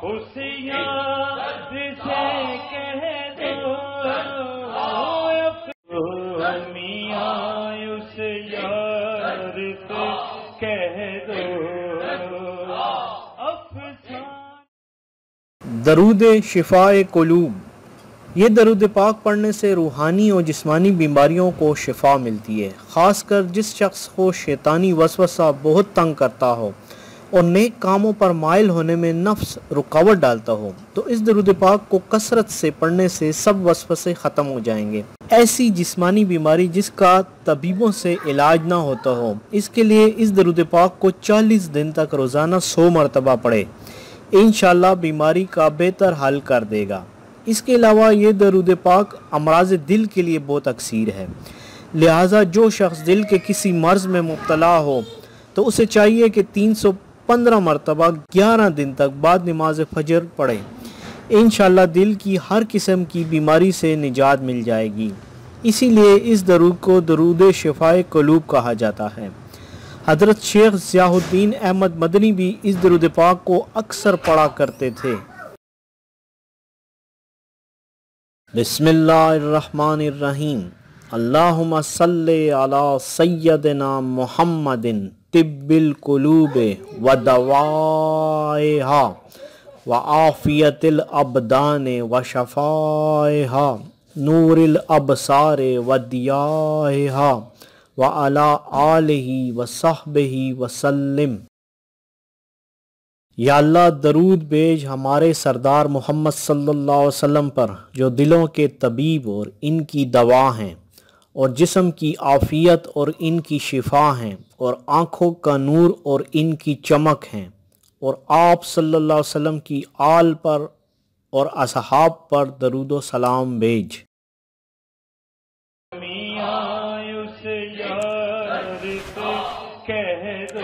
اس یاد سے کہہ دو میاں، اس یار سے کہہ دو افسانہ۔ درود شفاء قلوب۔ یہ درود پاک پڑھنے سے روحانی اور جسمانی بیماریوں کو شفا ملتی ہے، خاص کر جس شخص کو شیطانی وسوسہ بہت تنگ کرتا ہو اور نیک کاموں پر مائل ہونے میں نفس رکاوٹ ڈالتا ہو، تو اس درود پاک کو کثرت سے پڑھنے سے سب وسوسے ختم ہو جائیں گے۔ ایسی جسمانی بیماری جس کا طبیبوں سے علاج نہ ہوتا ہو، اس کے لیے اس درود پاک کو 40 دن تک روزانہ 100 مرتبہ پڑھے، انشاءاللہ بیماری کا بہتر حل کر دے گا۔ اس کے علاوہ یہ درود پاک امراض دل کے لیے بہت اکثیر ہے، لہٰذا جو شخص دل کے کسی مرض میں مبتلا ہو تو اسے چاہیے کہ 315 مرتبہ 11 دن تک بعد نماز فجر پڑھے، انشاءاللہ دل کی ہر قسم کی بیماری سے نجات مل جائے گی۔ اسی لیے اس درود کو درود شفاء قلوب کہا جاتا ہے۔ حضرت شیخ ضیاء الدین احمد مدنی بھی اس درود پاک کو اکثر پڑھا کرتے تھے۔ بسم اللہ الرحمن الرحیم، اللہم صلی علی سیدنا محمد طب القلوب ودوائہا وعافیت الابدان وشفائہا نور الابصار ودیائہا وعلی آلہ وصحبہ وسلم۔ یا اللہ درود بھیج ہمارے سردار محمد صلی اللہ علیہ وسلم پر، جو دلوں کے طبیب اور ان کی دوا ہیں، اور جسم کی عافیت اور ان کی شفا ہیں، اور آنکھوں کا نور اور ان کی چمک ہیں، اور آپ صلی اللہ علیہ وسلم کی آل پر اور اصحاب پر درود و سلام بھیج۔ میاں اس یار سے کہہ دو